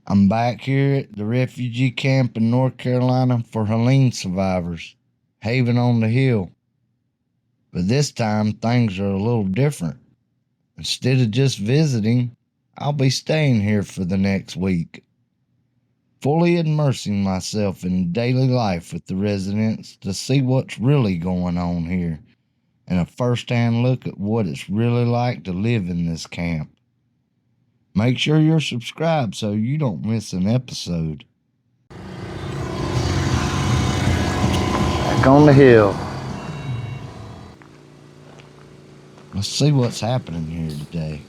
I'm back here at the refugee camp in North Carolina for Helene survivors, Haven on the Hill. But this time things are a little different. Instead of just visiting, I'll be staying here for the next week, fully immersing myself in daily life with the residents to see what's really going on here and a first-hand look at what it's really like to live in this camp. Make sure you're subscribed so you don't miss an episode. Back on the hill. Let's see what's happening here today.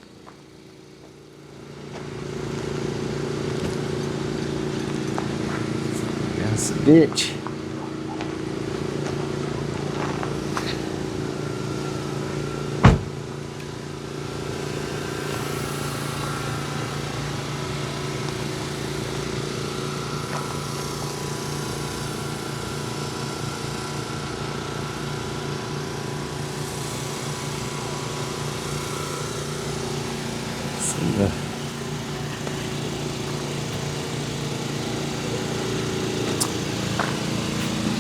That's a ditch.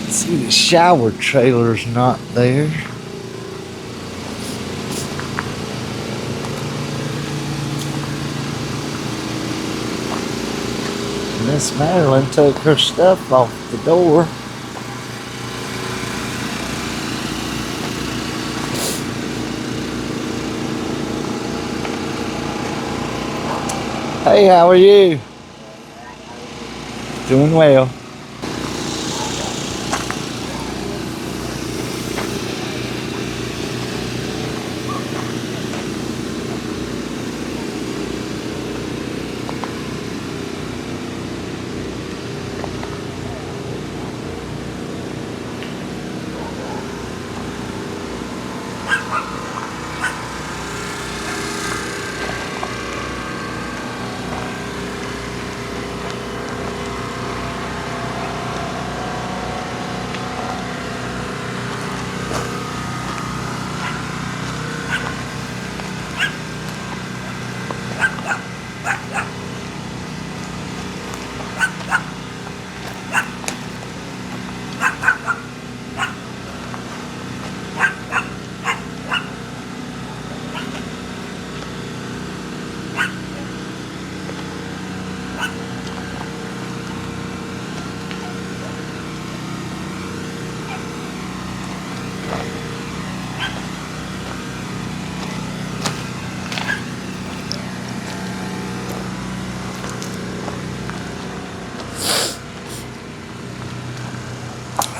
See, the shower trailer's not there. Miss Marilyn took her stuff off the door. Hey, how are you? Doing well.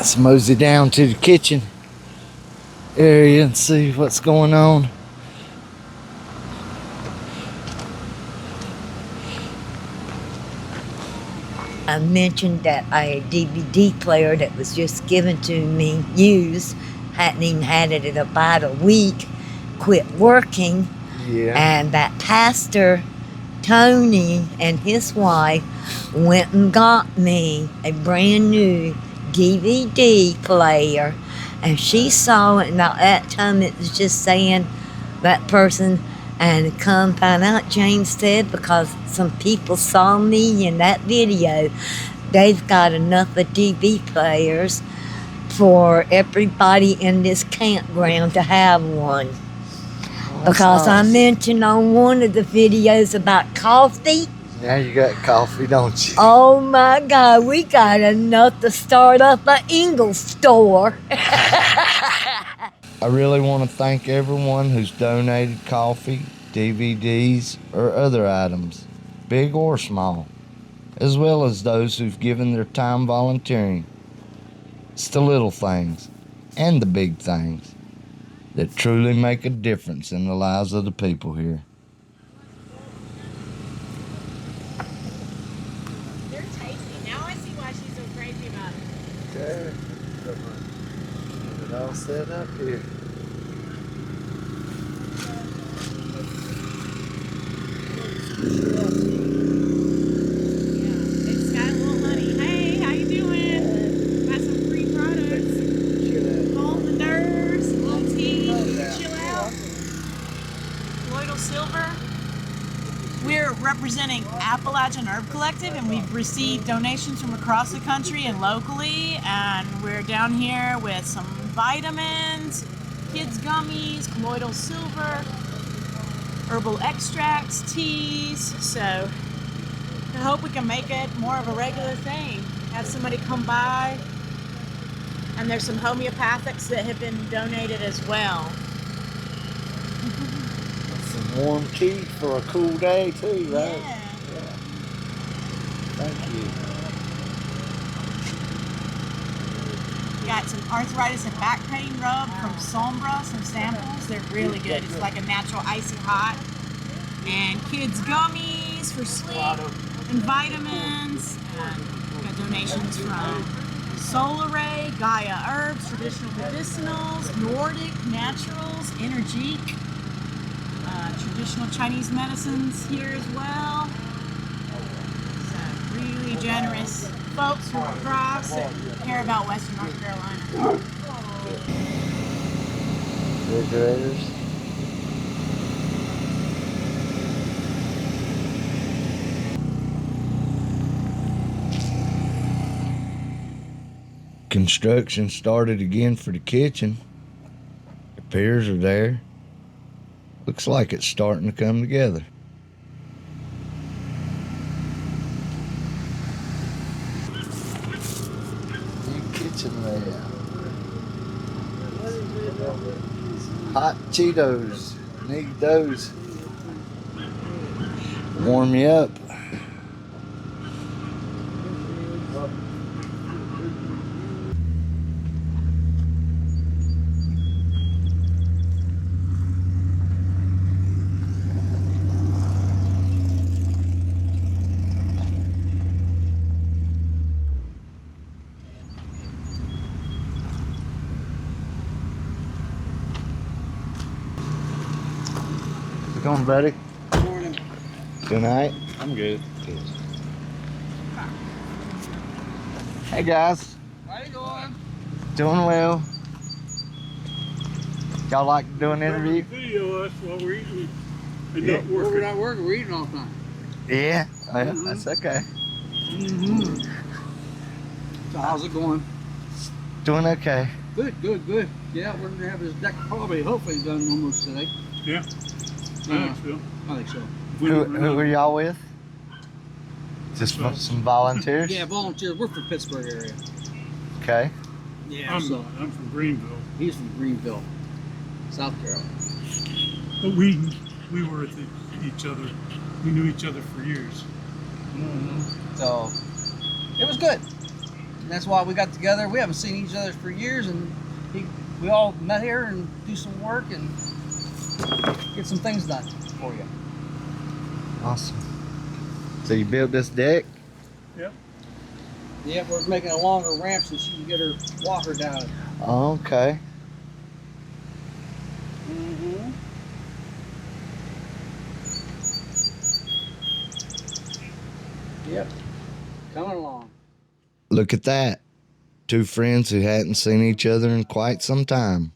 Let's mosey down to the kitchen area and see what's going on. I mentioned that a DVD player that was just given to me, used, hadn't even had it in about a week, quit working. Yeah. And that pastor, Tony, and his wife went and got me a brand new DVD player. And she saw it, and at that time it was just saying that person. And come find out, James said, because some people saw me in that video, they've got enough of DVD players for everybody in this campground to have one. Because nice. I mentioned on one of the videos about coffee. Now you got coffee, don't you? Oh my God, we got enough to start up an Ingles store. I really want to thank everyone who's donated coffee, DVDs, or other items, big or small, as well as those who've given their time volunteering. It's the little things and the big things that truly make a difference in the lives of the people here. They're tasty. Now I see why she's so crazy about it. Okay. Get it all set up here. It's got a little money. Hey, how you doing? Got some free products. Calm the nerves, a little tea, chill out. Lloydal Silver. We're representing Appalachia. Appalachian Herb Collective, and we've received donations from across the country and locally, and we're down here with some vitamins, kids gummies, colloidal silver, herbal extracts, teas. So I hope we can make it more of a regular thing. Have somebody come by, and there's some homeopathics that have been donated as well. Some warm tea for a cool day too, right? Yeah. Thank you. Got some arthritis and back pain rub from Sombra, some samples. They're really good. It's like a natural icy hot. And kids gummies for sleep and vitamins. And got donations from Solar Ray, Gaia Herbs, Traditional Medicinals, Nordic Naturals, Energique, traditional Chinese medicines here as well. So really generous folks from across that care about Western North Carolina. Refrigerators. Construction started again for the kitchen. The piers are there. Looks like it's starting to come together. New kitchen layout. Hot Cheetos. Need those. Warm you up. How's it going, buddy? Good morning. Good night. I'm good. Hey, guys. How you doing? Doing well. Y'all like to do an interview? Video us while we're eating and Yeah. not Well, we're working. not working. We're eating all the time. Yeah. Well, that's okay. So how's it going? Doing okay. Good, good, good. Yeah, we're gonna have this deck probably, hopefully done almost today. Yeah, I think so. I think so. Who are y'all with? Just some volunteers? Yeah, volunteers. We're from Pittsburgh area. Okay. Yeah. I'm So not. I'm from Greenville. he's from Greenville, South Carolina. But we were with each other. We knew each other for years. So it was good. And that's why we got together. We haven't seen each other for years, and we all met here and do some work and get some things done for you. Awesome. So you built this deck? Yeah, we're making a longer ramp so she can get her walker down it. Okay. Yep. Coming along. Look at that. Two friends who hadn't seen each other in quite some time.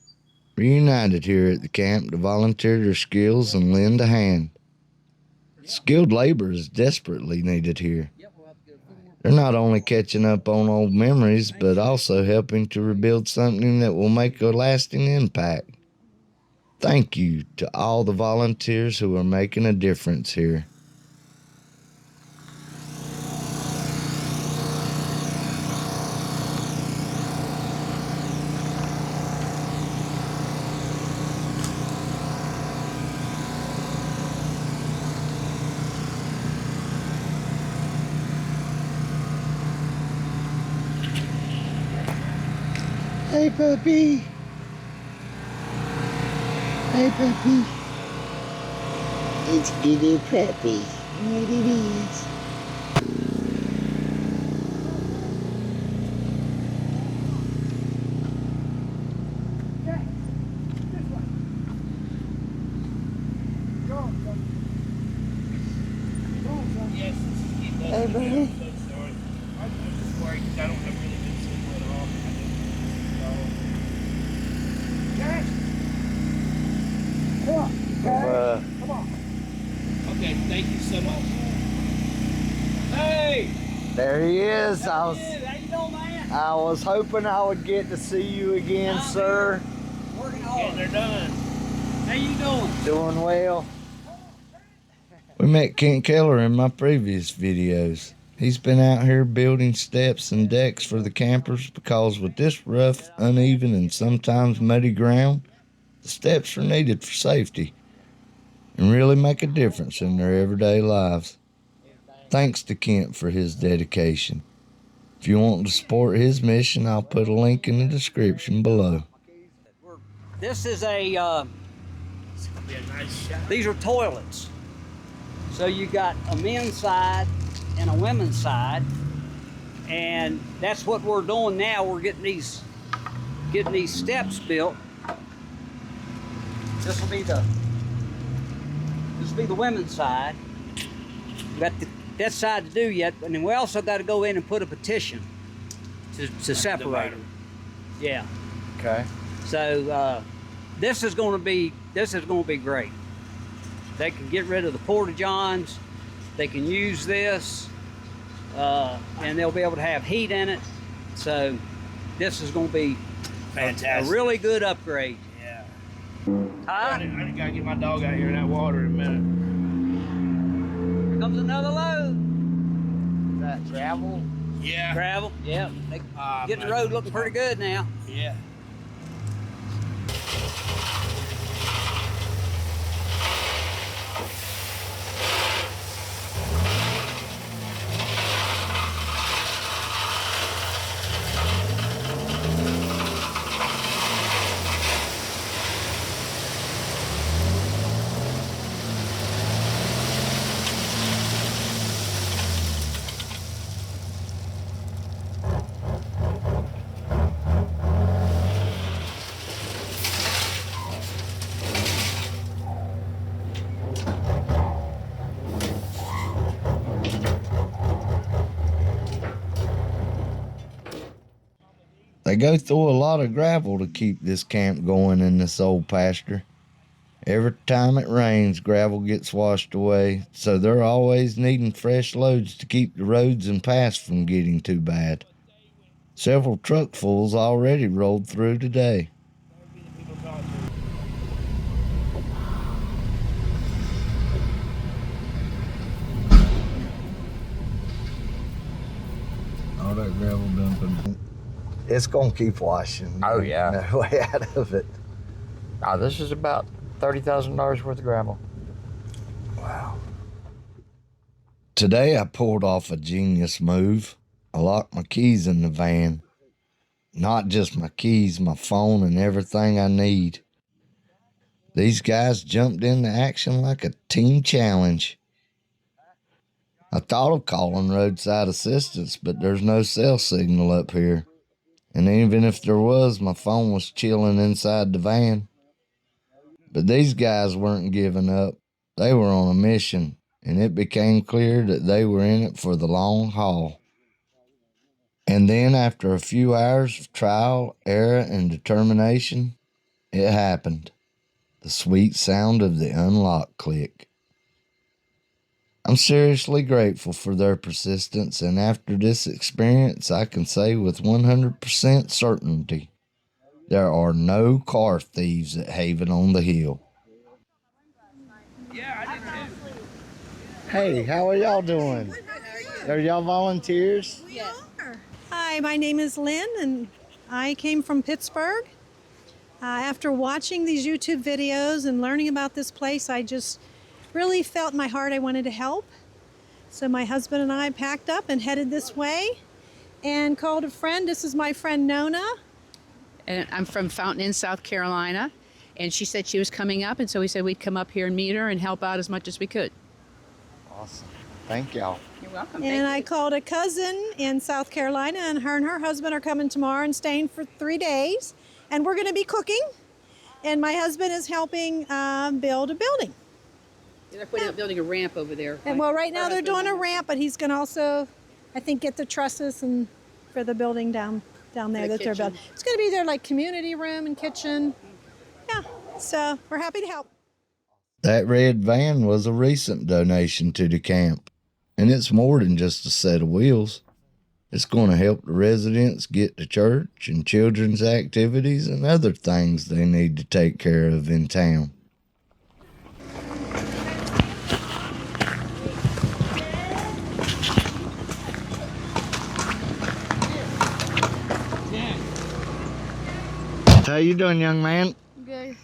Reunited here at the camp to volunteer their skills and lend a hand. Skilled labor is desperately needed here. Yep, we'll have to get a few more. They're not only catching up on old memories, but also helping to rebuild something that will make a lasting impact. Thank you to all the volunteers who are making a difference here. Hey, puppy. Hey, puppy. It's little puppy. What it is. Hey, buddy. Okay, thank you so much. There he is. How you doing, man? I was hoping I would get to see you again, sir. Working hard. They're done. How you doing? Doing well. We met Kent Keller in my previous videos. He's been out here building steps and decks for the campers because with this rough, uneven, and sometimes muddy ground, the steps are needed for safety and really make a difference in their everyday lives. Thanks to Kent for his dedication. If you want to support his mission, I'll put a link in the description below. This is these are toilets. So you got a men's side and a women's side, and that's what we're doing now. We're getting these steps built. This will be the women's side. We got that side to do yet, and then we also got to go in and put a petition to separate them. Yeah. Okay. So this is going to be great. They can get rid of the porta johns. They can use this, and they'll be able to have heat in it. So this is going to be fantastic. A really good upgrade. Yeah. Huh? I gotta get my dog out here in that water in a minute. Here comes another load. Is that gravel? Yeah. Gravel. Yeah. They getting the road looking pretty good now. Yeah. They go through a lot of gravel to keep this camp going in this old pasture. Every time it rains, gravel gets washed away, so they're always needing fresh loads to keep the roads and paths from getting too bad. Several truckfuls already rolled through today. All that gravel dumping. It's gonna keep washing. Oh, yeah. No way out of it. This is about $30,000 worth of gravel. Wow. Today I pulled off a genius move. I locked my keys in the van. Not just my keys, my phone, and everything I need. These guys jumped into action like a team challenge. I thought of calling roadside assistance, but there's no cell signal up here. And even if there was, my phone was chilling inside the van. But these guys weren't giving up. They were on a mission, and it became clear that they were in it for the long haul. And then after a few hours of trial, error, and determination, it happened. The sweet sound of the unlock click. I'm seriously grateful for their persistence, and after this experience, I can say with 100% certainty, there are no car thieves at Haven on the Hill. Hey, how are y'all doing? Are y'all volunteers? Hi, my name is Lynn, and I came from Pittsburgh. After watching these YouTube videos and learning about this place, I just really felt in my heart I wanted to help. So my husband and I packed up and headed this way and called a friend. This is my friend Nona. And I'm from Fountain Inn, South Carolina, and she said she was coming up, and so we said we'd come up here and meet her and help out as much as we could. Awesome. Thank y'all. You're welcome. And I called a cousin in South Carolina, and her husband are coming tomorrow and staying for 3 days. And we're going to be cooking, and my husband is helping build a building. They're building a ramp over there. And well, right now they're doing a ramp, but he's going to also, I think, get the trusses and for the building down there that they're building. It's going to be their like community room and kitchen. Yeah, so we're happy to help. That red van was a recent donation to the camp, And it's more than just a set of wheels. It's going to help the residents get to church and children's activities and other things they need to take care of in town. How you doing, young man? Good.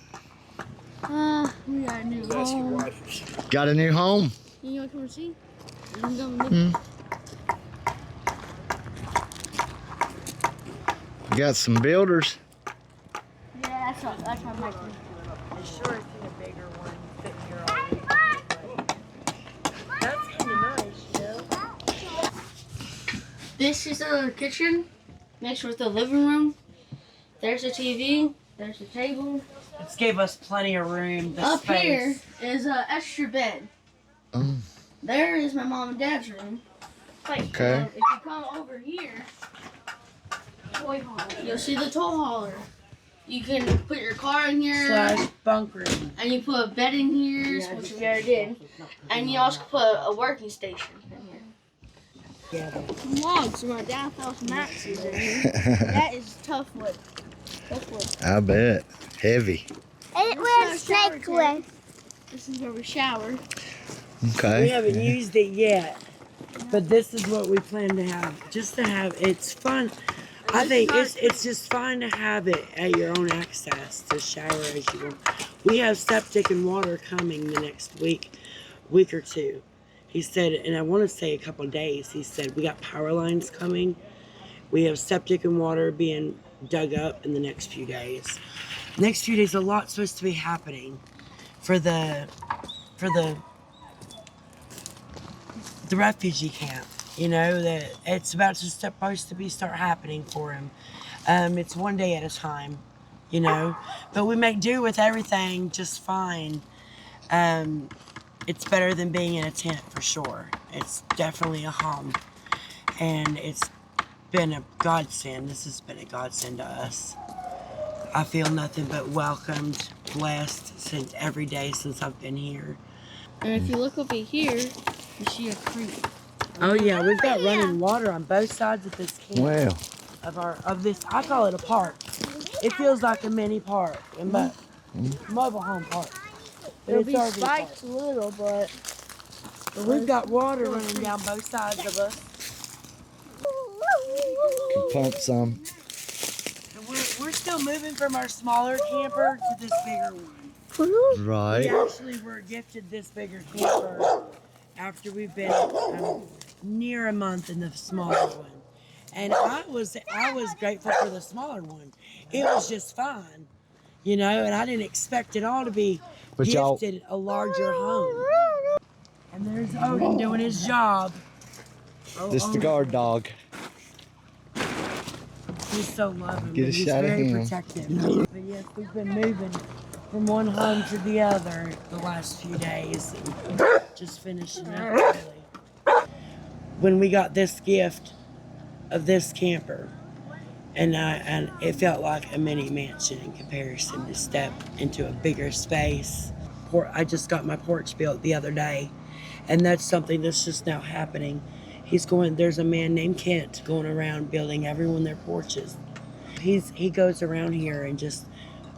We got a new home. Got a new home? You want to come see? You can come with me. Got some builders. Yeah, that's what my thing. I'm sure it's in a bigger one fit here already. That's kind of nice, you know. This is the kitchen. Next was the living room. There's a TV. There's a table. This gave us plenty of room. The Up space. here is an extra bed. There is my mom and dad's room. Okay. If you come over here, toy hauler. You'll see the toy hauler. You can put your car in here. / bunk room. And you put a bed in here, which we already did. And you also put a working station in here. Yeah. Some logs from our dad fell some axes in here. That is tough wood. Tough wood. I bet. Heavy. It was snake wood. This is where we shower. We Okay. haven't used it yet, but this is what we plan to have. Just to have, it's fun. I think it's just fun to have it at your own access to shower as you want. We have septic and water coming the next week or two. He said, and I want to say a couple of days, he said, we got power lines coming. We have septic and water being dug up in the next few days. Next few days, a lot's supposed to be happening for the refugee camp. You know, that it's supposed to start happening for him. It's one day at a time, you know, but we make do with everything just fine. It's better than being in a tent for sure. It's definitely a home, and it's been a godsend. This has been a godsend to us. I feel nothing but welcomed, blessed since every day since I've been here. And if you look over here, you see a creek. Oh yeah, we've got running water on both sides of this camp. Well, Of this, I call it a park. It feels like a mini park, but mobile home park. But There'll it's be already a park. spikes a little, but We've got water running down both sides of us. can pump some. And we're still moving from our smaller camper to this bigger one. We Right. actually were gifted this bigger camper after we've been near a month in the smaller one. And I was grateful for the smaller one. It was just fine, you know, and I didn't expect it all to be But y'all- gifted a larger home. And there's Odin doing his job. This the guard dog. He's so loving, Get a but he's shot of very him. protective. But yes, we've been moving from one home to the other the last few days, and just finishing up really. When we got this gift of this camper, and it felt like a mini mansion in comparison to step into a bigger space. I just got my porch built the other day, and that's something that's just now happening. There's a man named Kent going around building everyone their porches. He goes around here and just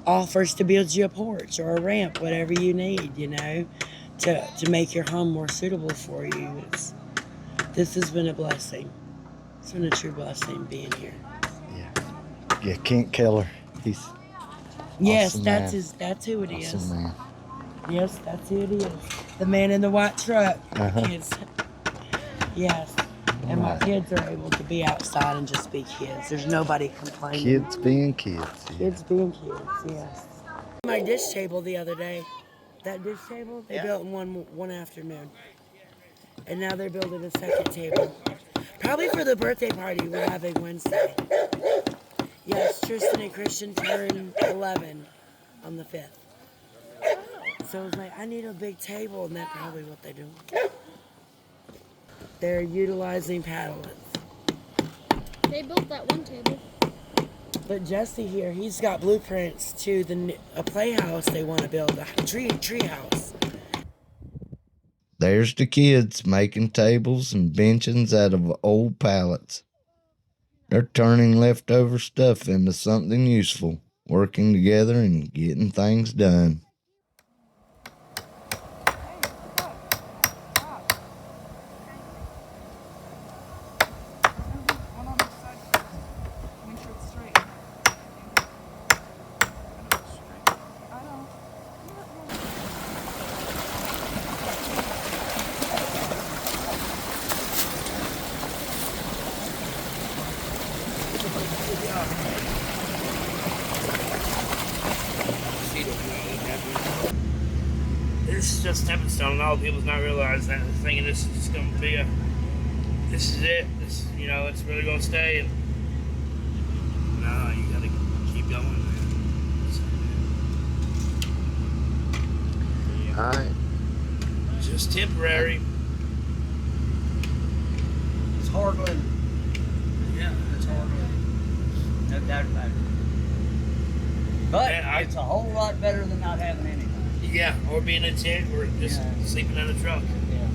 offers to build you a porch or a ramp, whatever you need, you know, to make your home more suitable for you. This has been a blessing. It's been a true blessing being here. Yeah, Kent Keller. He's Yes, awesome that's man. that's who it is. awesome man. Yes, that's who it is. The man in the white truck. Uh-huh. Kids. Yes. And my Right. kids are able to be outside and just be kids. There's nobody complaining. Kids being kids. Yeah. Kids being kids, yes. My dish table the other day. That dish table, they built in one afternoon. And now they're building a second table. Probably for the birthday party we're having Wednesday. Yes, Tristan and Christian turn 11 on the 5th. So I was like, I need a big table, and that's probably what they're doing. They're utilizing paddlets. they built that one table. But Jesse here, he's got blueprints to a playhouse they want to build, a tree house. there's the kids making tables and benches out of old pallets. They're turning leftover stuff into something useful, working together and getting things done. This is just stepping stone, and all the people's not realizing that, thinking this is just going to be this is it. This, it's really going to stay. And no, you got to keep going, man. All right. Just temporary. It's hard living. Yeah, It's hard living. No doubt about it. But it's a whole lot better than not having anything. Yeah, or being in a tent, or just sleeping in a truck. Yeah.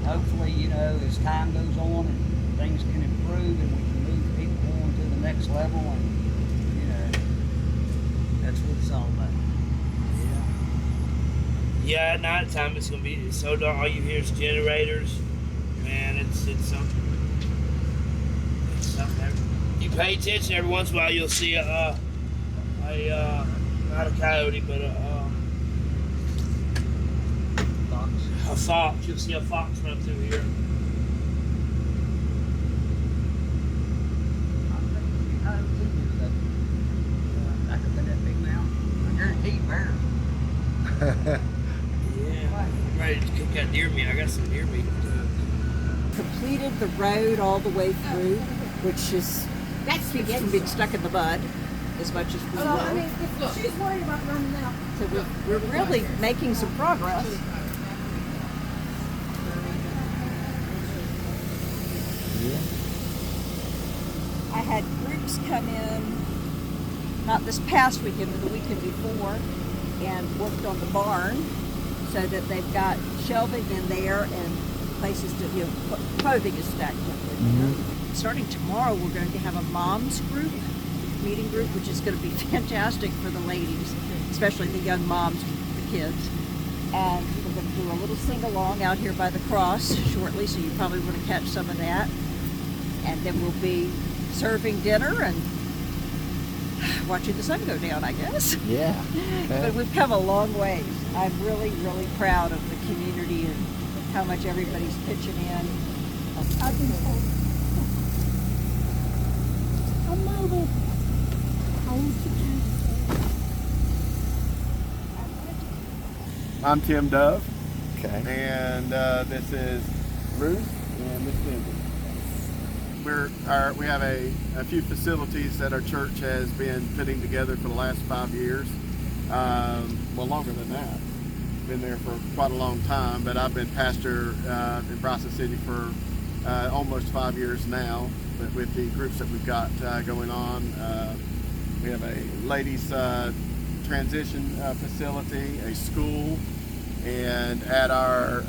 Hopefully, as time goes on and things can improve and we can move people on to the next level, and that's what it's all about. Yeah, at night time it's gonna be so dark. All you hear is generators. Man, it's something. It's something. You pay attention every once in a while, you'll see not a coyote, but a fox. You'll see a fox run through here. Back up in that big mountain. I guarantee bear. Yeah, I'm ready to cook that deer meat. I got some deer meat. Completed the road all the way through, which is keeps from being stuck in the mud as much as we will. She's worried about running out. So we're really making some progress. I had groups come in, not this past weekend, but the weekend before, and worked on the barn so that they've got shelving in there and places to, clothing is stacked up. Starting tomorrow, we're going to have a mom's group, meeting group, which is going to be fantastic for the ladies, especially the young moms with the kids. And we're going to do a little sing-along out here by the cross shortly, so you probably want to catch some of that. And then we'll be serving dinner and watching the sun go down, I guess. Yeah. Okay. But we've come a long ways. I'm really, really proud of the community and how much everybody's pitching in. I've been told. I'm moving. I'm Tim Dove. Okay. And this is Ruth and Miss Lindsay. We have a few facilities that our church has been putting together for the last 5 years. Well, longer than that. Been there for quite a long time, but I've been pastor in Bryson City for almost 5 years now. But with the groups that we've got going on, we have a ladies transition facility, a school, and at our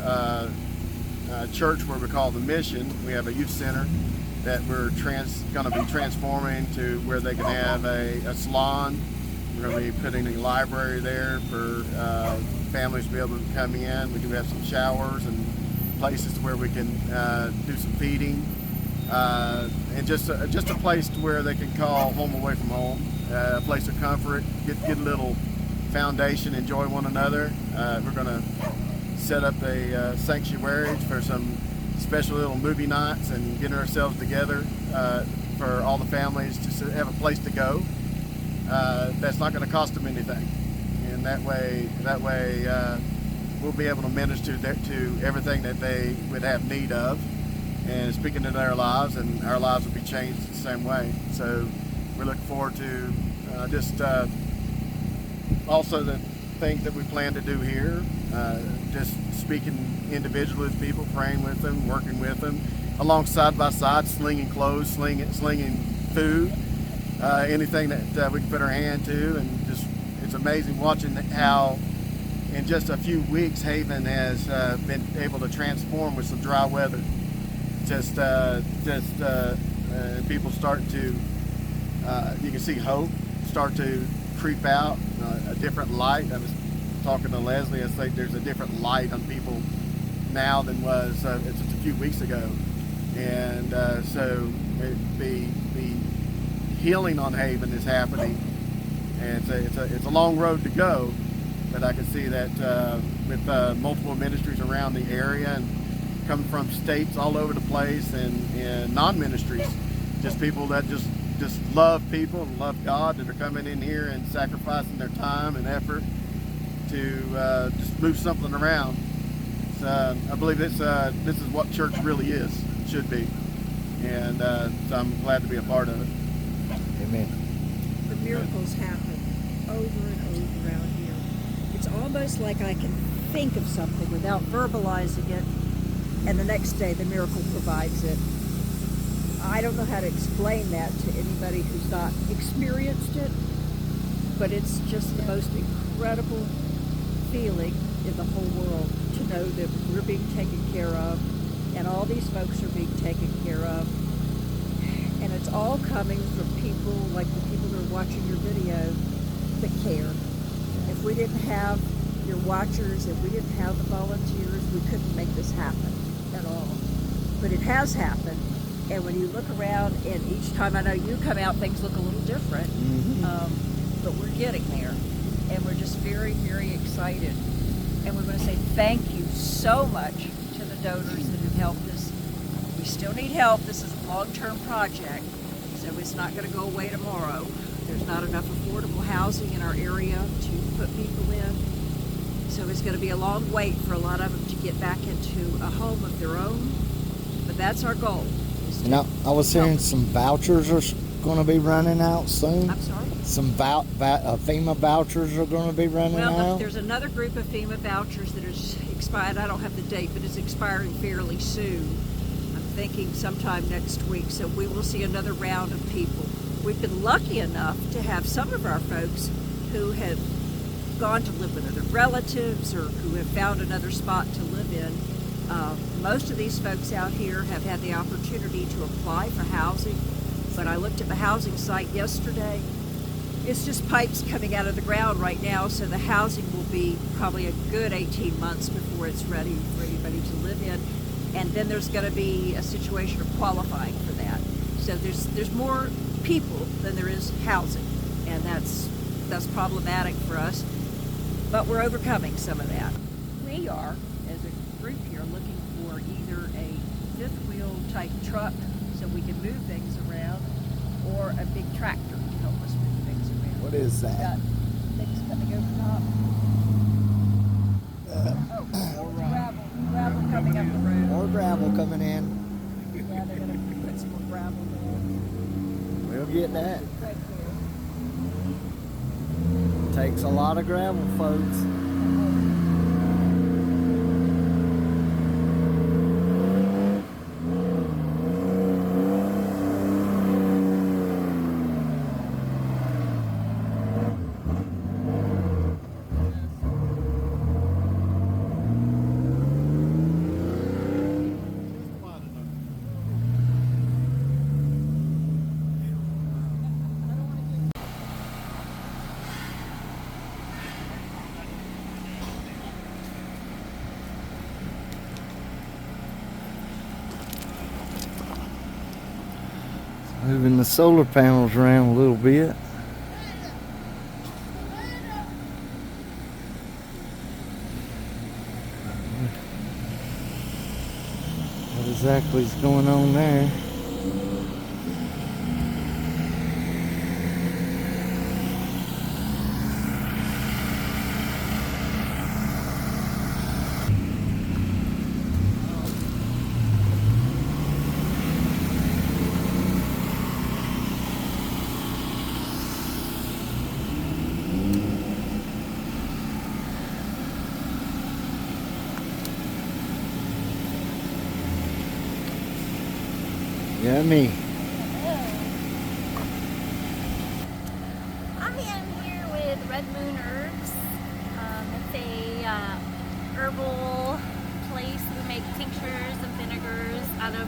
church where we call the Mission, we have a youth center that we're going to be transforming to where they can have a salon. We're going to be putting a library there for families to be able to come in. We do have some showers and places where we can do some feeding, and just a place to where they can call home away from home, a place of comfort, get a little foundation, enjoy one another. We're going to set up a sanctuary for some special little movie nights and getting ourselves together for all the families to have a place to go. That's not going to cost them anything, and that way we'll be able to minister to everything that they would have need of, and speak into their lives, and our lives will be changed the same way. So we look forward to also the things that we plan to do here, just speaking individually with people, praying with them, working with them, along side by side, slinging clothes, slinging food, anything that we can put our hand to, and just it's amazing watching how in just a few weeks, Haven has been able to transform with some dry weather. People start to, you can see hope start to creep out, a different light. I was talking to Leslie, I think there's a different light on people now than was just a few weeks ago. And so the healing on Haven is happening. And it's a long road to go, but I can see that with multiple ministries around the area and coming from states all over the place, and non-ministries, just people that just love people and love God, that are coming in here and sacrificing their time and effort to just move something around. So I believe this is what church really is, should be, and so I'm glad to be a part of it. Amen. The miracles happen over and over around here. It's almost like I can think of something without verbalizing it, and the next day the miracle provides it. I don't know how to explain that to anybody who's not experienced it, but it's just the most incredible feeling in the whole world to know that we're being taken care of, and all these folks are being taken care of. And it's all coming from people like the people that are watching your video that care. If we didn't have your watchers, if we didn't have the volunteers, we couldn't make this happen at all. But it has happened. And when you look around, and each time I know you come out, things look a little different. But we're getting there. And we're just very, very excited. And we want to say thank you so much to the donors that have helped us. We still need help. This is a long-term project, so it's not going to go away tomorrow. There's not enough affordable housing in our area to put people in. So it's going to be a long wait for a lot of them to get back into a home of their own. But that's our goal. Now, I was hearing some vouchers are going to be running out soon. I'm sorry? Some FEMA vouchers are going to be running out. There's another group of FEMA vouchers that is expired. I don't have the date, but it's expiring fairly soon. I'm thinking sometime next week, so we will see another round of people. We've been lucky enough to have some of our folks who have gone to live with other relatives or who have found another spot to live in. Most of these folks out here have had the opportunity to apply for housing, but I looked at the housing site yesterday. It's just pipes coming out of the ground right now, so the housing will be probably a good 18 months before it's ready for anybody to live in. And then there's going to be a situation of qualifying for that. So there's more people than there is housing, and that's problematic for us. But we're overcoming some of that. We are, as a group here, looking for either a fifth wheel type truck so we can move things around, or a big tractor to help us move things around. What is that? Got things coming over top. Gravel coming up the road. More gravel coming in. Yeah, they're gonna put some more gravel there. We'll get that. Right Takes a lot of gravel, folks. Moving the solar panels around a little bit. What exactly is going on there? Yummy. I'm here with Red Moon Herbs. It's a herbal place. We make tinctures and vinegars out of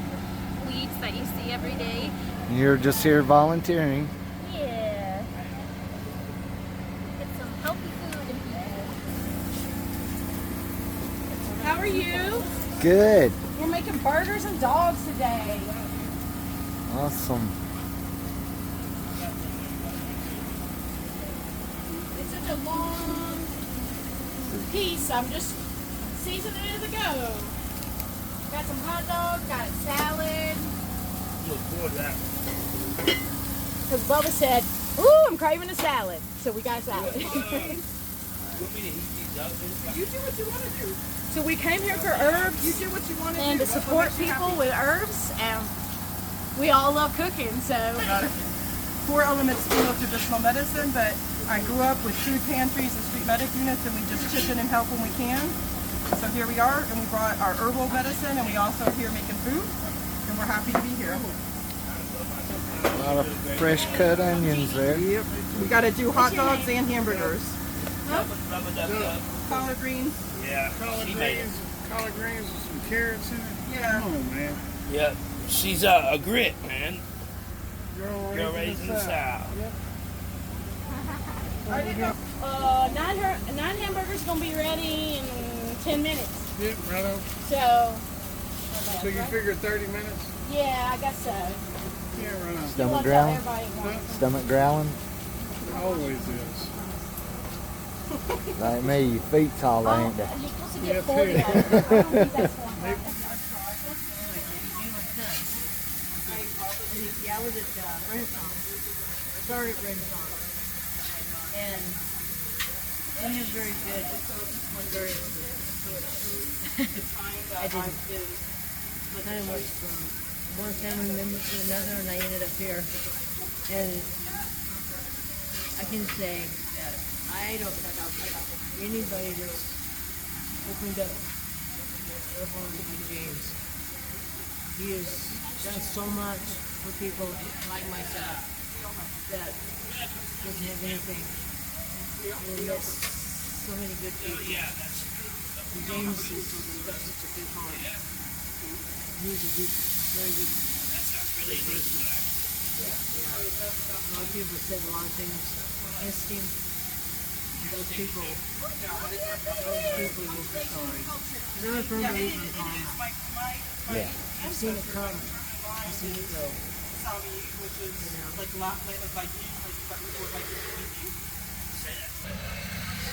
weeds that you see every day. You're just here volunteering. Yeah. Get some healthy food in people. How are you? Good. We're making burgers and dogs today. Awesome. It's such a long piece. I'm just seasoning it as I go. Got some hot dogs, got salad. Look forward to that. Because Bubba said, ooh, I'm craving a salad. So we got salad. You want me to heat these up? You do what you want to do. So we came here for herbs. You do what you want to do. And to support people with herbs. And we all love cooking, so. 4 elements feel traditional medicine, but I grew up with food pantries and street medic units, and we just chip in and help when we can. So here we are, and we brought our herbal medicine, and we also are here making food, and we're happy to be here. A lot of fresh cut onions there. Yep. We got to do hot dogs and hamburgers. Collard greens. Yeah, Collard greens with some carrots in it. Yeah. Come on, man. Yeah, she's a grit, man. Girl raised in the South. Yep. 9 hamburgers gonna be ready in 10 minutes. Yep, right on. So you figure 30 minutes? yeah, I guess so. Yeah, right on. Stomach growling? Stomach growling? It always is. Like me, your feet's all ain't they? You're supposed to Yeah, get 40 too. out of it. I don't think that's one. Yeah, I was at Renaissance. Started at Renaissance. And he was very good. One very I didn't. I kind of went from one family member to another, and I ended up here. And I can say that I don't know anybody that opened up their home like James. He has done so much for people like myself that doesn't have anything. And that's so many good people. And James has got such a good heart. He's a good, very good person. A lot of people said a lot of things against him. Those people will be sorry. Because I'm a firm believer in karma. Yeah. I've seen it come. I've seen it go.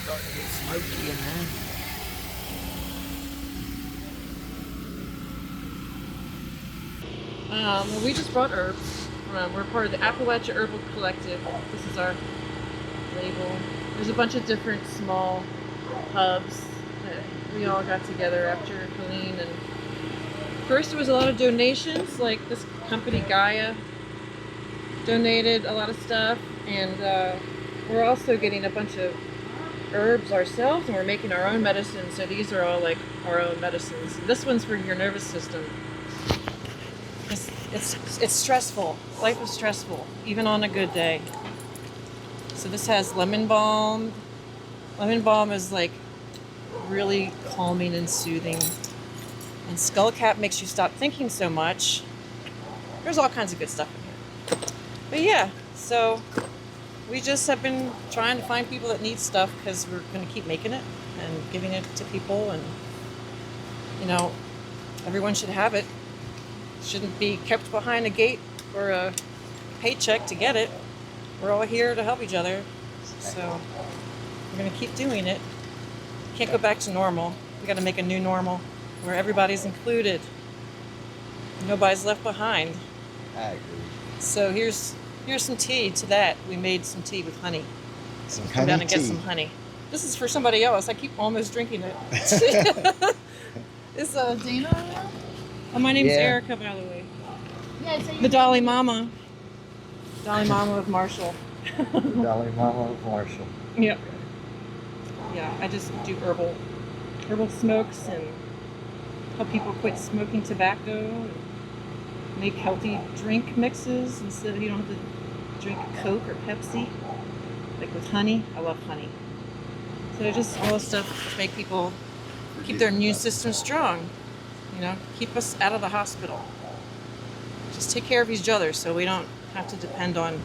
Starting to get smoky in there. Well, we just brought herbs. We're part of the Appalachia Herbal Collective. This is our label. There's a bunch of different small hubs that we all got together after Helene. And first there was a lot of donations, like this company Gaia donated a lot of stuff, and we're also getting a bunch of herbs ourselves, and we're making our own medicine. So these are all like our own medicines. This one's for your nervous system. It's stressful. Life is stressful, even on a good day. So this has lemon balm. Lemon balm is like really calming and soothing. And skullcap makes you stop thinking so much. There's all kinds of good stuff in here. But yeah, so we just have been trying to find people that need stuff because we're going to keep making it and giving it to people. And, you know, everyone should have it. Shouldn't be kept behind a gate or a paycheck to get it. We're all here to help each other. So we're going to keep doing it. Can't go back to normal. We got to make a new normal where everybody's included. Nobody's left behind. I agree. So here's some tea to that. We made some tea with honey. So come down and get some honey. This is for somebody else. I keep almost drinking it. Is Dana around? Oh, my name's Erica, by the way. Yeah, so The Dolly Mama. Dolly Mama of Marshall. Dolly Mama of Marshall. Yep. Yeah, I just do herbal smokes and help people quit smoking tobacco and make healthy drink mixes instead of you don't have to drink Coke or Pepsi. Like with honey. I love honey. So just all this stuff to make people keep their immune system strong. You know, keep us out of the hospital. Just take care of each other so we don't have to depend on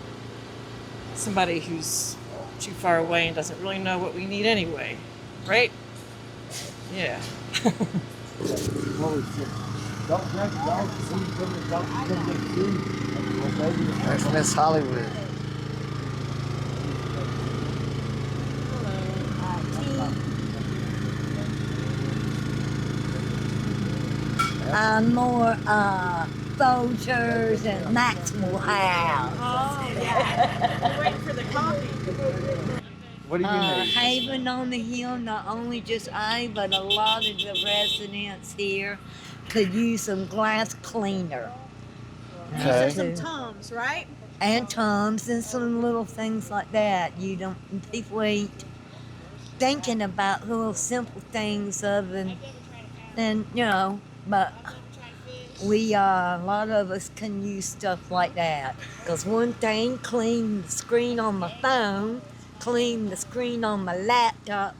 somebody who's too far away and doesn't really know what we need anyway. Right? Yeah. There's Miss Hollywood. More Folgers and Maxwell House. Oh, yeah. We're waiting for the coffee. What do you need? Haven on the Hill, not only just I, but a lot of the residents here could use some glass cleaner. Okay. Some Tums, right? And Tums and some little things like that. You don't, people ain't thinking about little simple things other than, you know, but we, a lot of us can use stuff like that. Because one thing, clean the screen on my phone, clean the screen on my laptop,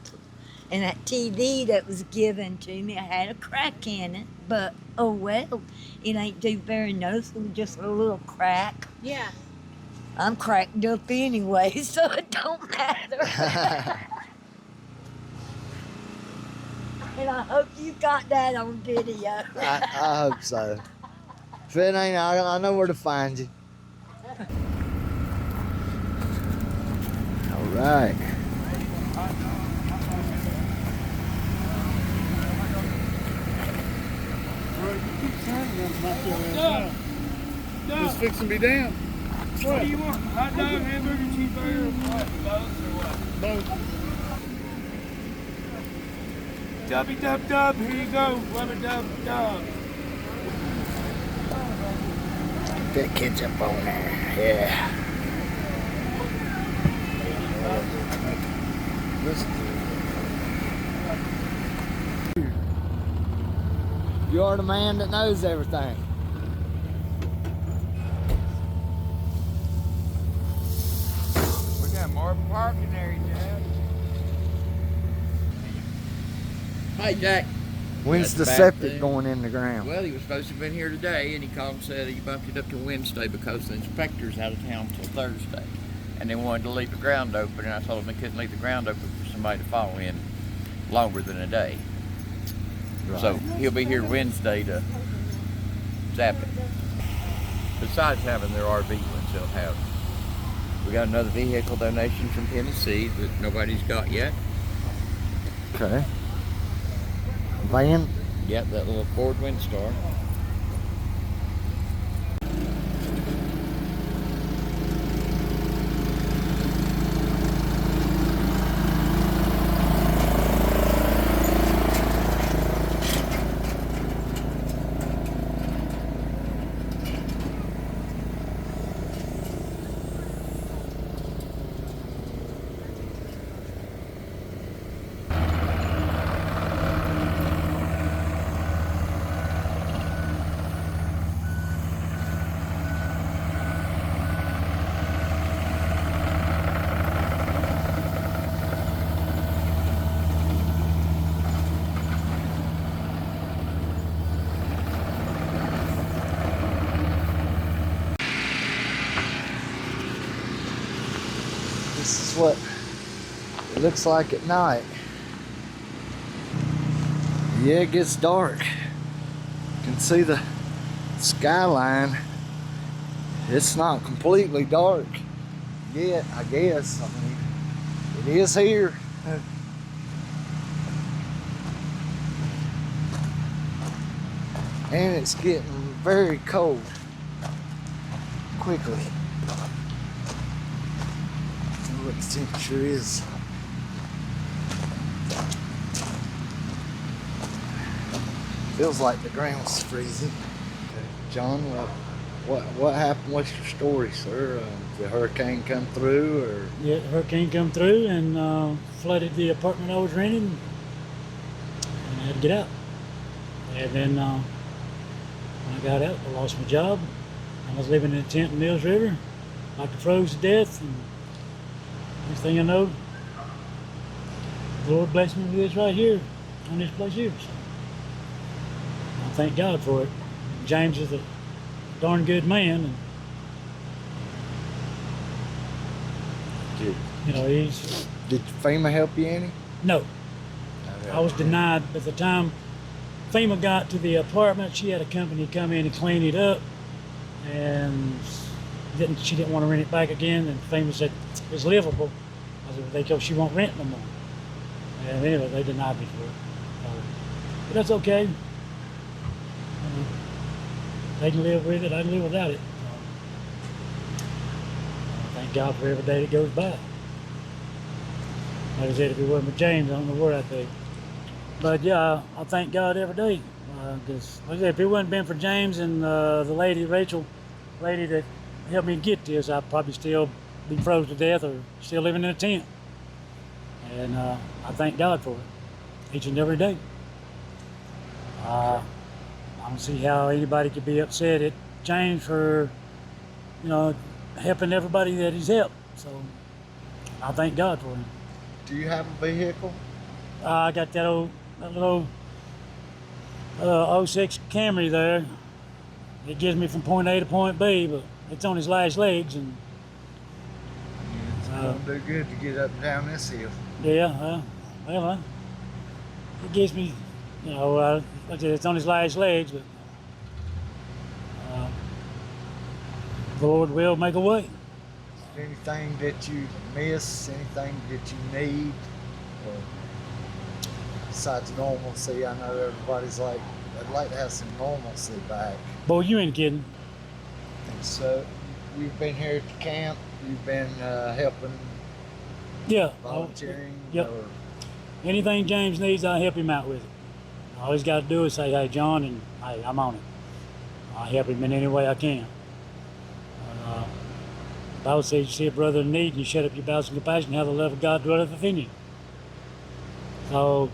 and that TV that was given to me, I had a crack in it, but oh well, it ain't too very noticeable, just a little crack. Yeah. I'm cracked up anyway, so it don't matter. And I hope you got that on video. I hope so. If it ain't, I know where to find you. All right. It's fixing to be down. What do you want? Hot dog, hamburger, cheeseburger, what? Both or what? Both. Dubby dub dub, here you go. Rubber dub dub. Get ketchup on there. Yeah. You're the man that knows everything. We got more parking area, Jack. Hey, Jack. When's the That's septic back going in the ground? Well, he was supposed to have been here today, and he called and said he bumped it up to Wednesday because the inspector's out of town till Thursday. And they wanted to leave the ground open, and I told them they couldn't leave the ground open for somebody to follow in longer than a day. Right. So he'll be here Wednesday to zap it. Besides having their RV ones, they'll have. We got another vehicle donation from Tennessee that nobody's got yet. Okay. Van? Yep, that little Ford Windstar. This is what it looks like at night. Yeah, it gets dark. You can see the skyline. It's not completely dark yet, I guess. I mean, it is here. And it's getting very cold quickly. What the temperature is. Feels like the ground's freezing. John, what happened? What's your story, sir? Did the hurricane come through, or? Yeah, the hurricane come through and flooded the apartment I was renting, and I had to get out. And then when I got out, I lost my job. I was living in a tent in Mills River, like I froze to death, and next thing I know, the Lord blessed me with this right here. on this place here. So I thank God for it. James is a darn good man, and you know he's. Did FEMA help you any? No. I was denied at the time FEMA got to the apartment. She had a company come in and clean it up, and she didn't want to rent it back again. And FEMA said it's livable. I said, they go, she won't rent no more. And anyway, they denied me for it. But that's okay. They can live with it. I can live without it. Thank God for every day that goes by. Like I said, if it wasn't for James, I don't know where I'd be. But yeah, I thank God every day. Because like I said, if it wouldn't been for James and the lady, Rachel, lady that helped me get this, I'd probably still be frozen to death or still living in a tent. And I thank God for it each and every day. I don't see how anybody could be upset at James for, you know, helping everybody that he's helped. So I thank God for him. Do you have a vehicle? I got that little 06 Camry there. It gets me from point A to point B, but it's on his last legs, and it's gonna do good to get up and down this hill. Yeah, it gives me, you know, like I said, it's on his last legs, but the Lord will make a way. Is there anything that you miss, anything that you need, or besides normalcy? I know everybody's like, I'd like to have some normalcy back. Boy, you ain't kidding. And so, you've been here at the camp, you've been helping, volunteering? Yep. Or Anything James needs, I help him out with it. All he's got to do is say, hey, John, and hey, I'm on it. I help him in any way I can. The Bible says you see a brother in need and you shut up your bowels in compassion, how the love of God dwelleth within you. So,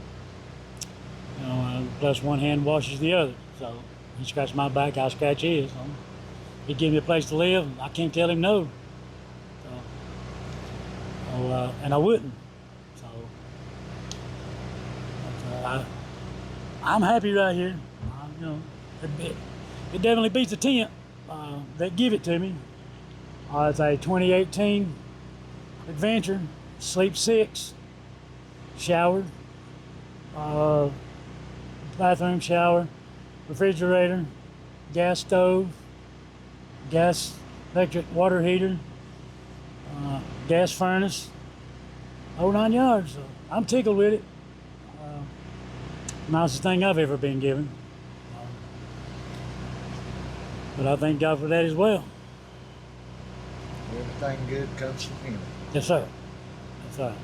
you know, plus one hand washes the other. So he scratched my back, I scratch his. So he gave me a place to live, I can't tell him no. And I wouldn't. So I'm happy right here. You know, it definitely beats the tent that give it to me. It's a 2018 Adventure, sleep 6, shower, bathroom, shower, refrigerator, gas stove, gas electric water heater, gas furnace, whole 9 yards. So I'm tickled with it. Nicest thing I've ever been given. But I thank God for that as well. everything good comes from Him. Yes, sir. Yes, sir.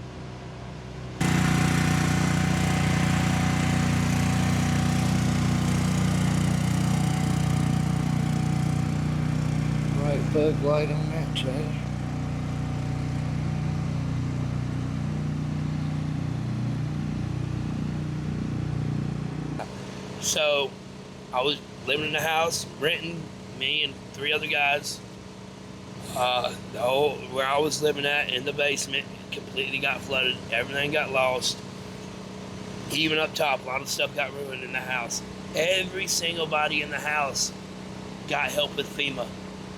Right bug light on that, Chad. So I was living in the house, renting, me and 3 other guys. Where I was living at in the basement completely got flooded. Everything got lost. Even up top, a lot of stuff got ruined in the house. Every single body in the house got help with FEMA,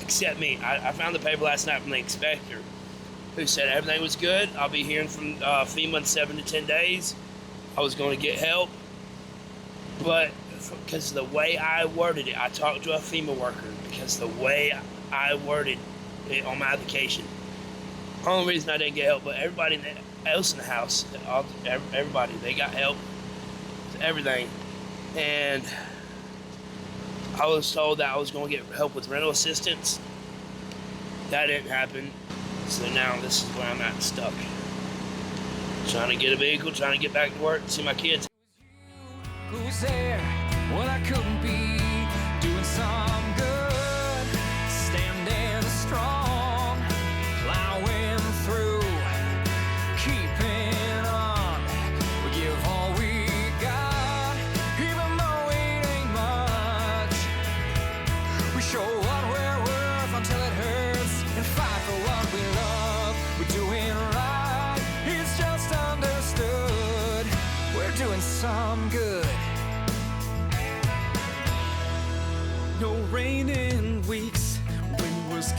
except me. I found the paper last night from the inspector who said everything was good. I'll be hearing from FEMA in 7 to 10 days. I was going to get help, but because of the way I worded it, I talked to a FEMA worker because the way I worded it on my application. Only reason I didn't get help, but everybody else in the house, everybody, they got help with everything. And I was told that I was going to get help with rental assistance. That didn't happen. So now this is where I'm at, stuck. Trying to get a vehicle, trying to get back to work, see my kids. Who's there when I couldn't be doing some good, standing strong, plowing through, keeping on. We give all we got, even though it ain't much. We show what we're worth until it hurts and fight for what we love. We're doing right, it's just understood. We're doing some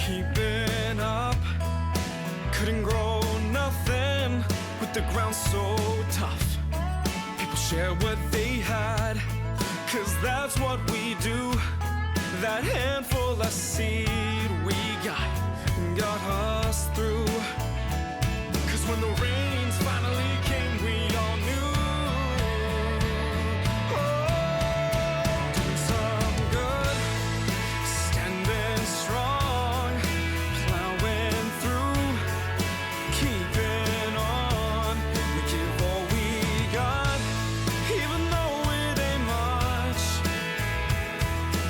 keeping up. Couldn't grow nothing with the ground so tough. People share what they had, 'cause that's what we do. That handful of seed we got us through. 'Cause when the rains finally came, we all knew. Doing some good, standing strong, plowing through, keeping on. We give all we got, even though it ain't much.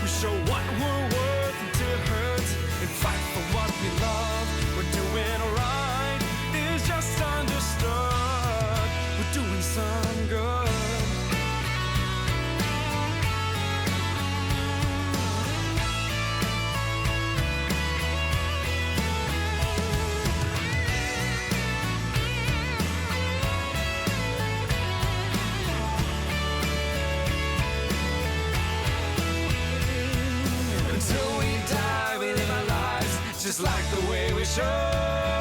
We show what we're worth until it hurts, and fight for what we love. We're doing right, it's just understood. We're doing some good. Until we die, we live our lives just like the way we should.